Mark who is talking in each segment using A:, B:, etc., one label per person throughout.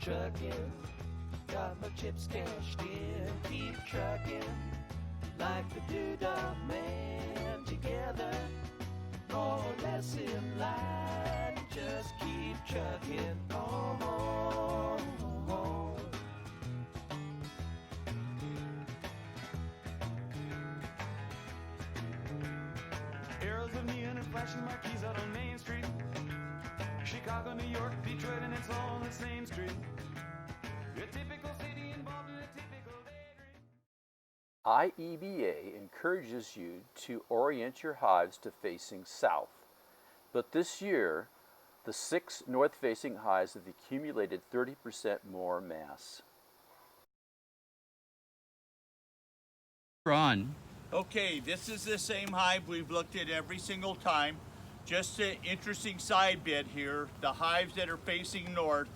A: trucking, got my chips cashed in. Keep trucking, like the Doodah Man. Together, more or less in line. Just keep trucking on.
B: Arrows of neon and flashing marquees out on Main Street. Chicago, New York, Detroit, and it's all on the same street. A typical city involved in a typical daydream.
C: IEBA encourages you to orient your hives to facing south. But this year, the 6 north-facing hives have accumulated 30% more mass.
D: Ron.
E: Okay, this is the same hive we've looked at every single time. Just an interesting side bit here. The hives that are facing north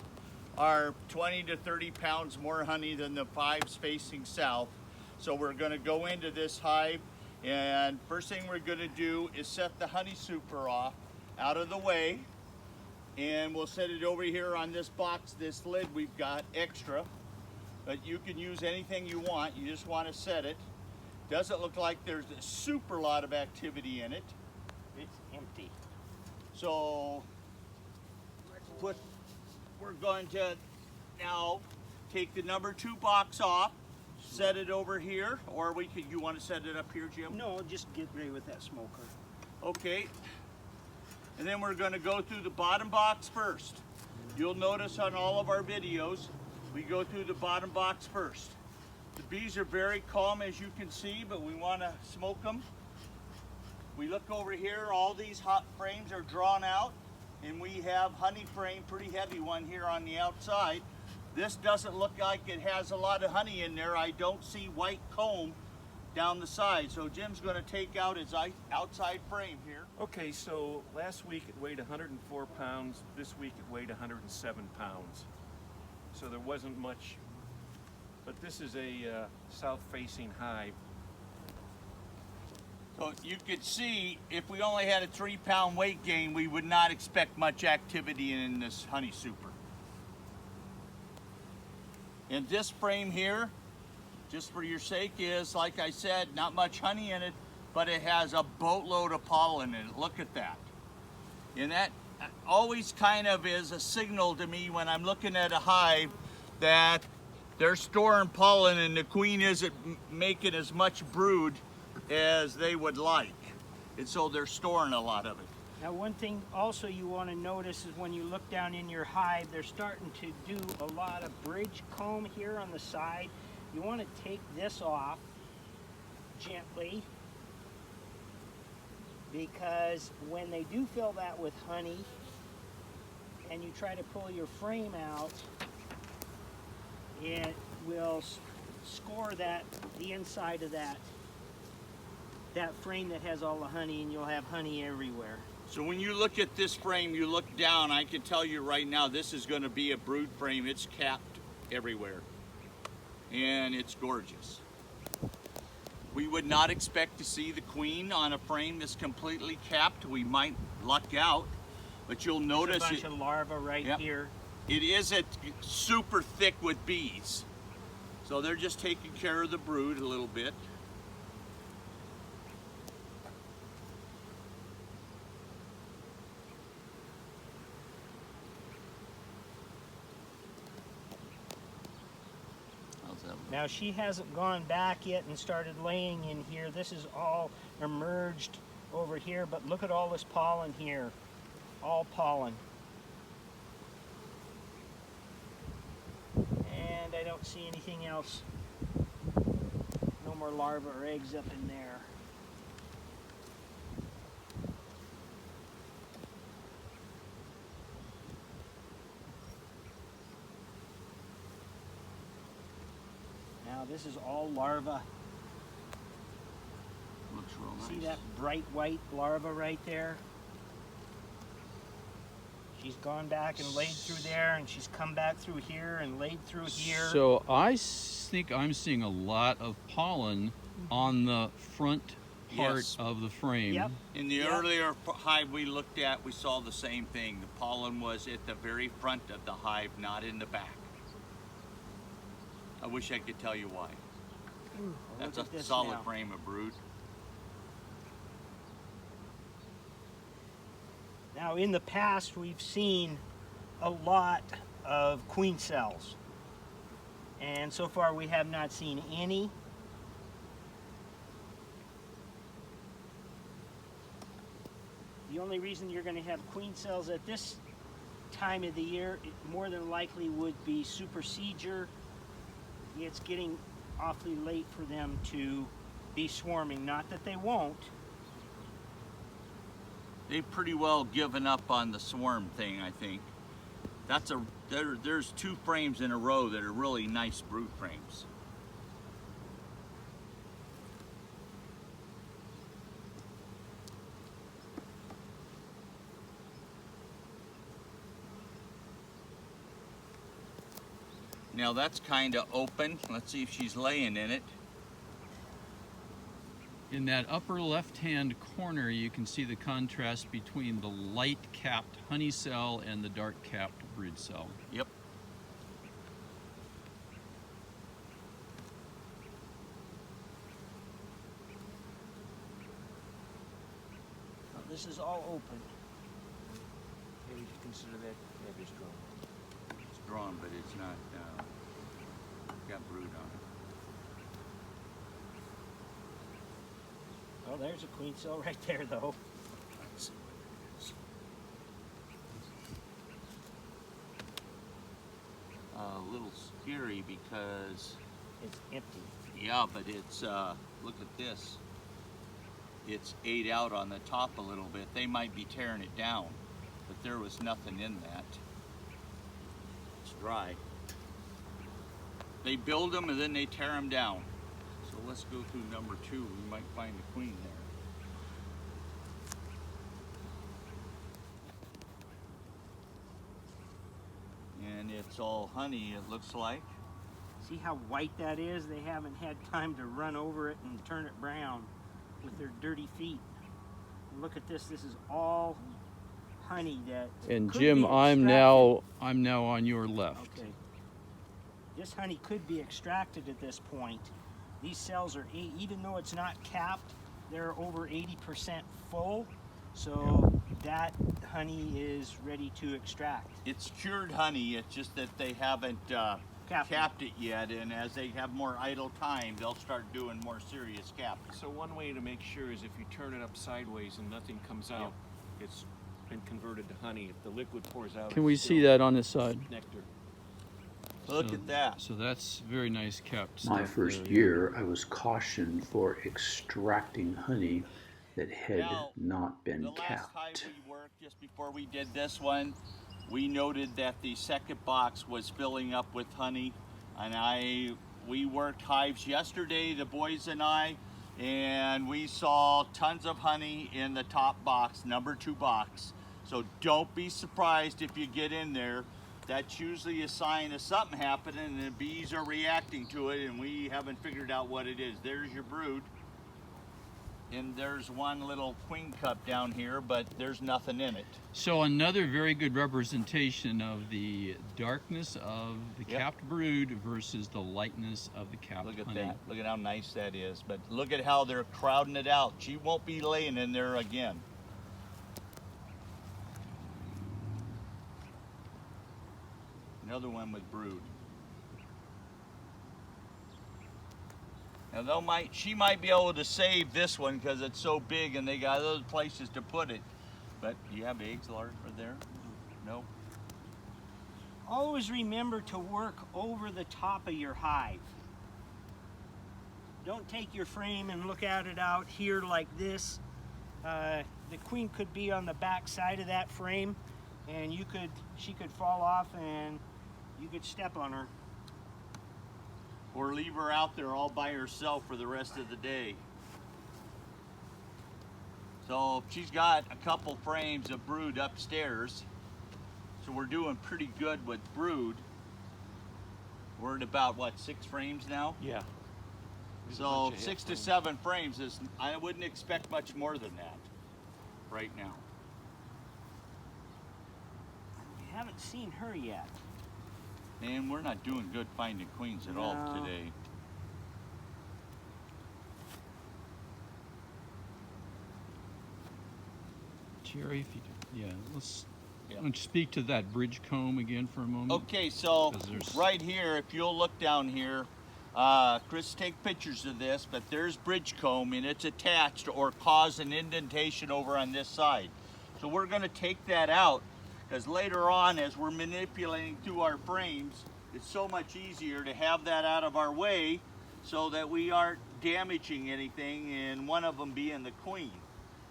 E: are 20 to 30 pounds more honey than the 5s facing south. So we're going to go into this hive, and first thing we're going to do is set the honey super off out of the way. And we'll set it over here on this box, this lid we've got extra. But you can use anything you want. You just want to set it. Doesn't look like there's a super lot of activity in it.
F: It's empty.
E: So we're going to now take the number 2 box off, set it over here, or you want to set it up here, Jim?
F: No, just get ready with that smoker.
E: Okay. And then we're going to go through the bottom box first. You'll notice on all of our videos, we go through the bottom box first. The bees are very calm, as you can see, but we want to smoke them. We look over here, all these hot frames are drawn out, and we have honey frame, pretty heavy one here on the outside. This doesn't look like it has a lot of honey in there. I don't see white comb down the side. So Jim's going to take out his outside frame here.
G: Okay, so last week it weighed 104 pounds. This week it weighed 107 pounds. So there wasn't much. But this is a south-facing hive.
E: So you could see, if we only had a 3-pound weight gain, we would not expect much activity in this honey super. And this frame here, just for your sake, is, like I said, not much honey in it, but it has a boatload of pollen in it. Look at that. And that always kind of is a signal to me when I'm looking at a hive that they're storing pollen and the queen isn't making as much brood as they would like. And so they're storing a lot of it.
F: Now, one thing also you want to notice is when you look down in your hive, they're starting to do a lot of bridge comb here on the side. You want to take this off gently, because when they do fill that with honey and you try to pull your frame out, it will score the inside of that frame that has all the honey, and you'll have honey everywhere.
E: So when you look at this frame, you look down, I can tell you right now this is going to be a brood frame. It's capped everywhere, and it's gorgeous. We would not expect to see the queen on a frame that's completely capped. We might luck out, but you'll notice
F: There's a bunch of larvae right here.
E: It isn't super thick with bees. So they're just taking care of the brood a little bit.
F: Now, she hasn't gone back yet and started laying in here. This is all emerged over here, but look at all this pollen here. All pollen. And I don't see anything else. No more larvae or eggs up in there. Now this is all larvae.
E: Looks real nice.
F: See that bright white larva right there? She's gone back and laid through there, and she's come back through here and laid through here.
D: So I think I'm seeing a lot of pollen on the front part of the frame.
F: Yep.
E: In the earlier hive we looked at, we saw the same thing. The pollen was at the very front of the hive, not in the back. I wish I could tell you why.
F: Ooh,
E: That's
F: look at
E: a
F: this
E: solid
F: now.
E: frame of brood.
F: Now, in the past, we've seen a lot of queen cells, and so far we have not seen any. The only reason you're going to have queen cells at this time of the year, it more than likely would be supersedure. It's getting awfully late for them to be swarming. Not that they won't.
E: They've pretty well given up on the swarm thing, I think. There's 2 frames in a row that are really nice brood frames. Now that's kind of open. Let's see if she's laying in it.
D: In that upper left-hand corner, you can see the contrast between the light-capped honey cell and the dark-capped brood cell.
E: Yep.
F: Now, this is all open.
G: Maybe you consider that maybe strong.
E: It's drawn, but it's not got brood on it.
F: Oh, there's a queen cell right there, though.
E: Let's see what it is. A little scary because,
F: It's empty.
E: yeah, but it's, look at this. It's ate out on the top a little bit. They might be tearing it down, but there was nothing in that. It's dry. They build them and then they tear them down. So let's go through number 2. We might find a queen there. And it's all honey, it looks like.
F: See how white that is? They haven't had time to run over it and turn it brown with their dirty feet. Look at this. This is all honey that
D: And
F: could
D: Jim,
F: be
D: I'm now on your left.
F: Okay. This honey could be extracted at this point. These cells are, even though it's not capped, they're over 80% full. So that honey is ready to extract.
E: It's cured honey, it's just that they haven't capped it yet, and as they have more idle time, they'll start doing more serious capping.
G: So one way to make sure is if you turn it up sideways and nothing comes out, it's been converted to honey. If the liquid pours out,
D: Can
G: it's
D: we
G: still
D: see that on this side?
G: nectar.
E: Look at that.
D: So that's very nice capped
C: My
D: stuff
C: first
D: there.
C: year, I was cautioned for extracting honey that had
E: Now,
C: not been
E: The last hive
C: capped.
E: we worked, just before we did this one, we noted that the second box was filling up with honey, and we worked hives yesterday, the boys and I, and we saw tons of honey in the top box, number 2 box. So don't be surprised if you get in there. That's usually a sign of something happening, and the bees are reacting to it, and we haven't figured out what it is. There's your brood. And there's one little queen cup down here, but there's nothing in it.
D: So another very good representation of the darkness of the
E: Yep.
D: capped brood versus the lightness of the capped
E: Look at
D: honey.
E: that. Look at how nice that is. But look at how they're crowding it out. She won't be laying in there again. Another one with brood. Now she might be able to save this one because it's so big and they got other places to put it. But do you have eggs large for there? No.
F: Always remember to work over the top of your hive. Don't take your frame and look at it out here like this. The queen could be on the back side of that frame, and she could fall off and you could step on her.
E: Or leave her out there all by herself for the rest of the day. So she's got a couple frames of brood upstairs. So we're doing pretty good with brood. We're at about, what, 6 frames now?
G: Yeah. There's a
E: So
G: bunch of
E: 6 to
G: half
E: 7 frames is, I wouldn't expect much more than that right now.
F: We haven't seen her yet.
E: And we're not doing good finding queens at all
F: No.
E: today.
D: Jerry, if you do, yeah, let's
E: Yeah.
D: why don't you speak to that bridge comb again for a moment.
E: Okay, so
D: 'Cause there's-
E: right here, if you'll look down here, Chris take pictures of this, but there's bridge comb and it's attached or caused an indentation over on this side. So we're gonna take that out because later on as we're manipulating through our frames, it's so much easier to have that out of our way so that we aren't damaging anything, and one of them being the queen.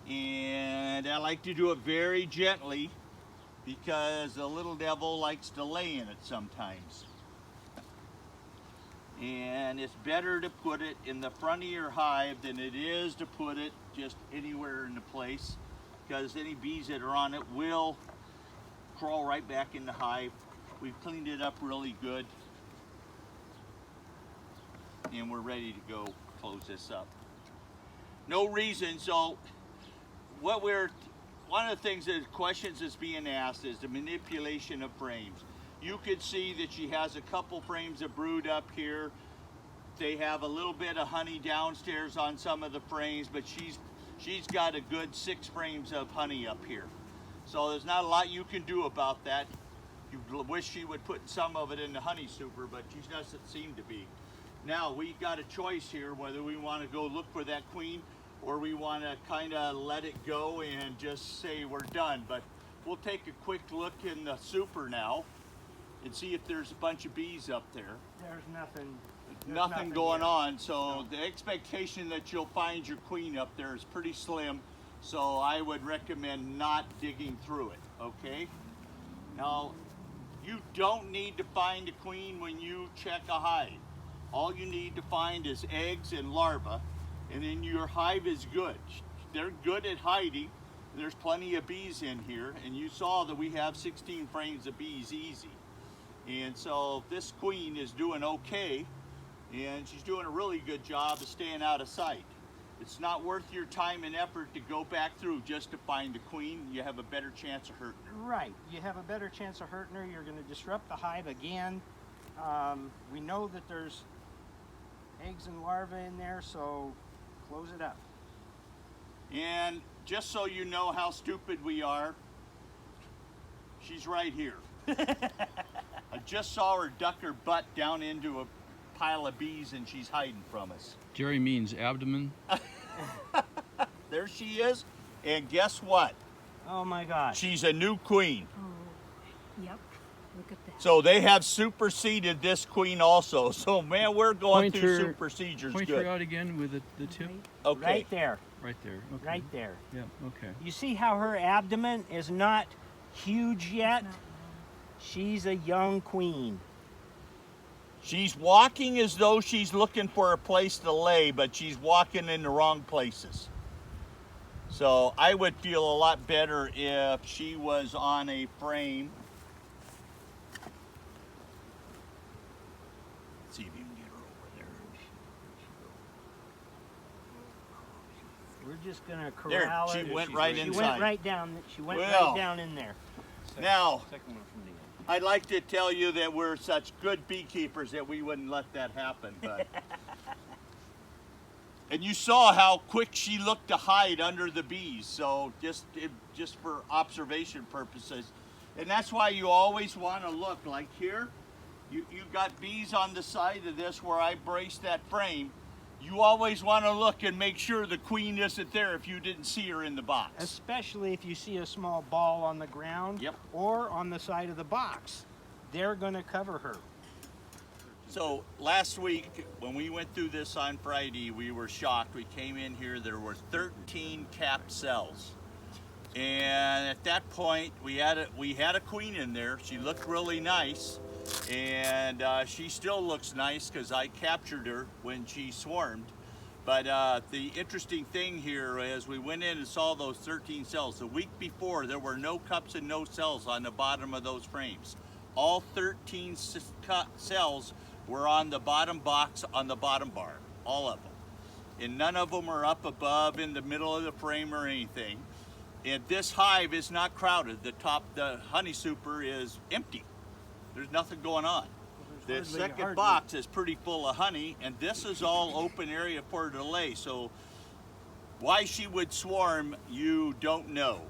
E: And I like to do it very gently because the little devil likes to lay in it sometimes. And it's better to put it in the front of your hive than it is to put it just anywhere in the place, because any bees that are on it will crawl right back in the hive. We've cleaned it up really good and we're ready to go close this up. No reason, so one of the things that questions is being asked is the manipulation of frames. You could see that she has a couple frames of brood up here. They have a little bit of honey downstairs on some of the frames, but she's got a good 6 frames of honey up here. So there's not a lot you can do about that. You wish she would put some of it in the honey super, but she doesn't seem to be. Now we got a choice here whether we want to go look for that queen or we want to kind of let it go and just say we're done. But we'll take a quick look in the super now and see if there's a bunch of bees up there.
F: There's nothing.
E: Nothing going
F: here.
E: on, so the expectation that you'll find your queen up there is pretty slim, so I would recommend not digging through it, okay? Now, you don't need to find a queen when you check a hive. All you need to find is eggs and larvae, and then your hive is good. They're good at hiding. There's plenty of bees in here, and you saw that we have 16 frames of bees easy. And so this queen is doing okay, and she's doing a really good job of staying out of sight. It's not worth your time and effort to go back through just to find the queen. You have a better chance of hurting her.
F: Right, you have a better chance of hurting her. You're going to disrupt the hive again. We know that there's eggs and larvae in there, so close it up.
E: And just so you know how stupid we are, she's right here. I just saw her duck her butt down into a pile of bees and she's hiding from us.
D: Jerry means abdomen.
E: There she is, and guess what?
F: Oh my gosh.
E: She's a new queen.
H: Oh, yep. Look at that.
E: So they have superseded this queen also. So man, we're going through super procedures
D: Point
E: good.
D: her out again with the tip.
E: Okay.
F: Right there,
D: Right there. Okay.
F: right there.
D: Yeah. Okay.
F: You see how her abdomen is not huge yet?
H: Not
F: She's a young queen.
E: She's walking as though she's looking for a place to lay, but she's walking in the wrong places. So I would feel a lot better if she was on a frame. Let's see if you can get her over there.
F: We're just gonna
E: There,
F: corral
E: she
F: her.
E: went right
F: She
E: inside.
F: went right down. She went
E: Well.
F: right down in there.
E: Now,
G: Second one from the end.
E: I'd like to tell you that we're such good beekeepers that we wouldn't let that happen, but. And you saw how quick she looked to hide under the bees, so just for observation purposes. And that's why you always want to look, like here, you got bees on the side of this where I braced that frame. You always want to look and make sure the queen isn't there if you didn't see her in the box.
F: Especially if you see a small ball on the ground
E: Yep.
F: or on the side of the box. They're gonna cover her.
E: So last week, when we went through this on Friday, we were shocked. We came in here, there were 13 capped cells. And at that point, we had a queen in there. She looked really nice. And she still looks nice because I captured her when she swarmed. But the interesting thing here is we went in and saw those 13 cells. The week before, there were no cups and no cells on the bottom of those frames. All 13 cells were on the bottom box on the bottom bar, all of them. And none of them are up above in the middle of the frame or anything. And this hive is not crowded. The honey super is empty. There's nothing going on. The second box is pretty full of honey, and this is all open area for her to lay. So why she would swarm, you don't know.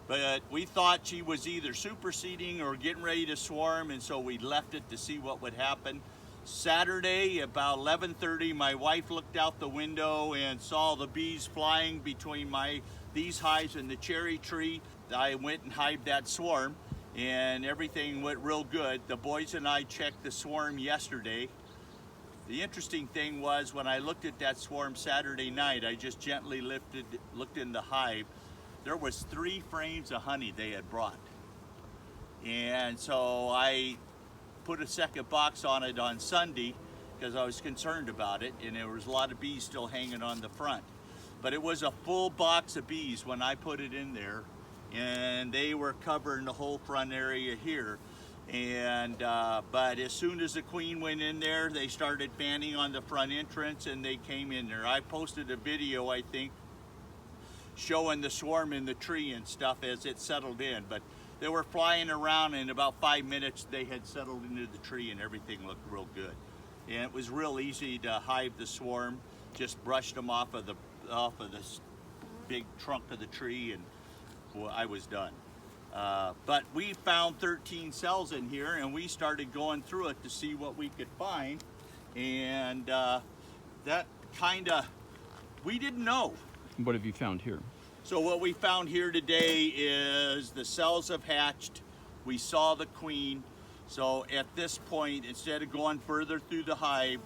E: But we thought she was either superseding or getting ready to swarm, and so we left it to see what would happen. Saturday, about 11:30, my wife looked out the window and saw the bees flying between these hives and the cherry tree. I went and hived that swarm, and everything went real good. The boys and I checked the swarm yesterday. The interesting thing was when I looked at that swarm Saturday night, I just gently looked in the hive. There was 3 frames of honey they had brought. And so I put a second box on it on Sunday because I was concerned about it, and there was a lot of bees still hanging on the front. But it was a full box of bees when I put it in there, and they were covering the whole front area here. And but as soon as the queen went in there, they started fanning on the front entrance, and they came in there. I posted a video, I think, showing the swarm in the tree and stuff as it settled in, but they were flying around. In about 5 minutes they had settled into the tree and everything looked real good. And it was real easy to hive the swarm. Just brushed them off of this big trunk of the tree, and well, I was done. But we found 13 cells in here, and we started going through it to see what we could find, and that we didn't know.
D: What have you found here?
E: So what we found here today is the cells have hatched. We saw the queen. So at this point, instead of going further through the hive,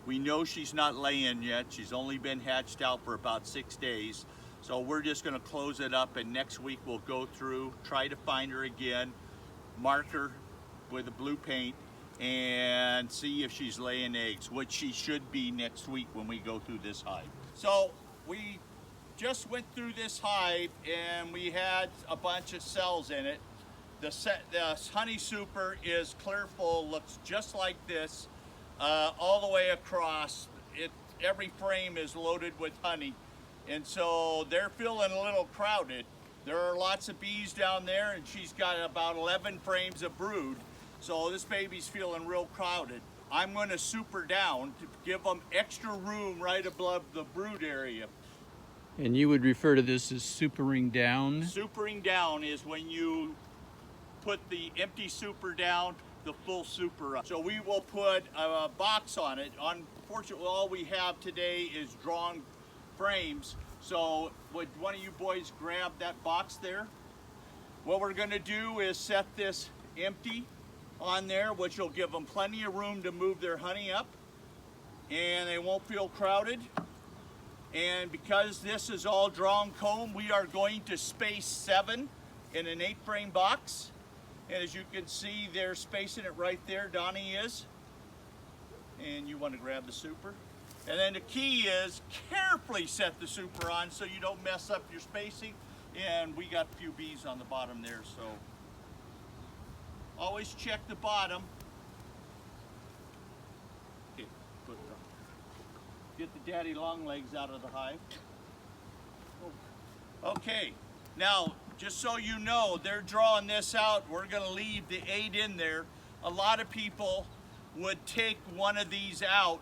E: we know she's not laying yet. She's only been hatched out for about 6 days. So we're just gonna close it up, and next week we'll go through, try to find her again, mark her with a blue paint, and see if she's laying eggs, which she should be next week when we go through this hive. So we just went through this hive, and we had a bunch of cells in it. The honey super is clear full, looks just like this, all the way across. Every frame is loaded with honey, and so they're feeling a little crowded. There are lots of bees down there, and she's got about 11 frames of brood, so this baby's feeling real crowded. I'm going to super down to give them extra room right above the brood area.
D: And you would refer to this as supering down?
E: Supering down is when you put the empty super down, the full super up. So we will put a box on it. Unfortunately, all we have today is drawn frames. So would one of you boys grab that box there? What we're going to do is set this empty on there, which will give them plenty of room to move their honey up, and they won't feel crowded. And because this is all drawn comb, we are going to space 7 in an 8-frame box. And as you can see, they're spacing it right there. Donnie is. And you want to grab the super. And then the key is carefully set the super on so you don't mess up your spacing. And we got a few bees on the bottom there, so always check the bottom. Okay, get the daddy long legs out of the hive. Okay, now just so you know, they're drawing this out. We're going to leave the 8 in there. A lot of people would take one of these out,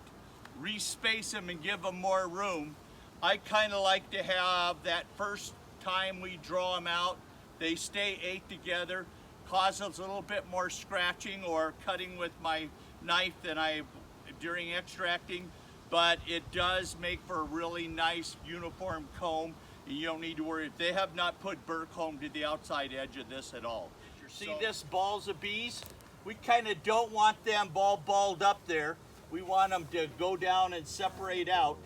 E: respace them, and give them more room. I kind of like to have that first time we draw them out, they stay 8 together, causes a little bit more scratching or cutting with my knife than during extracting, but it does make for a really nice uniform comb. You don't need to worry. They have not put burr comb to the outside edge of this at all. See this balls of bees? We kind of don't want them balled up there. We want them to go down and separate out.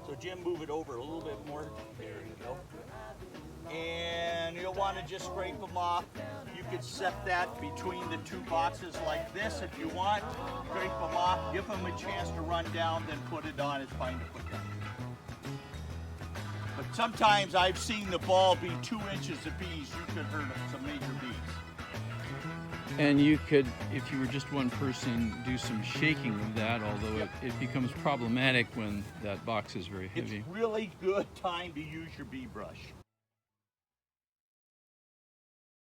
E: So Jim, move it over a little bit more. There you go. And you'll want to just scrape them off. You could set that between the 2 boxes like this if you want. Scrape them off, give them a chance to run down, then put it on. It's fine to put down. But sometimes I've seen the ball be 2 inches of bees. You could hurt some major bees.
D: And you could, if you were just one person, do some shaking of that, although it becomes problematic when that box is very heavy.
E: It's really good time to use your bee brush.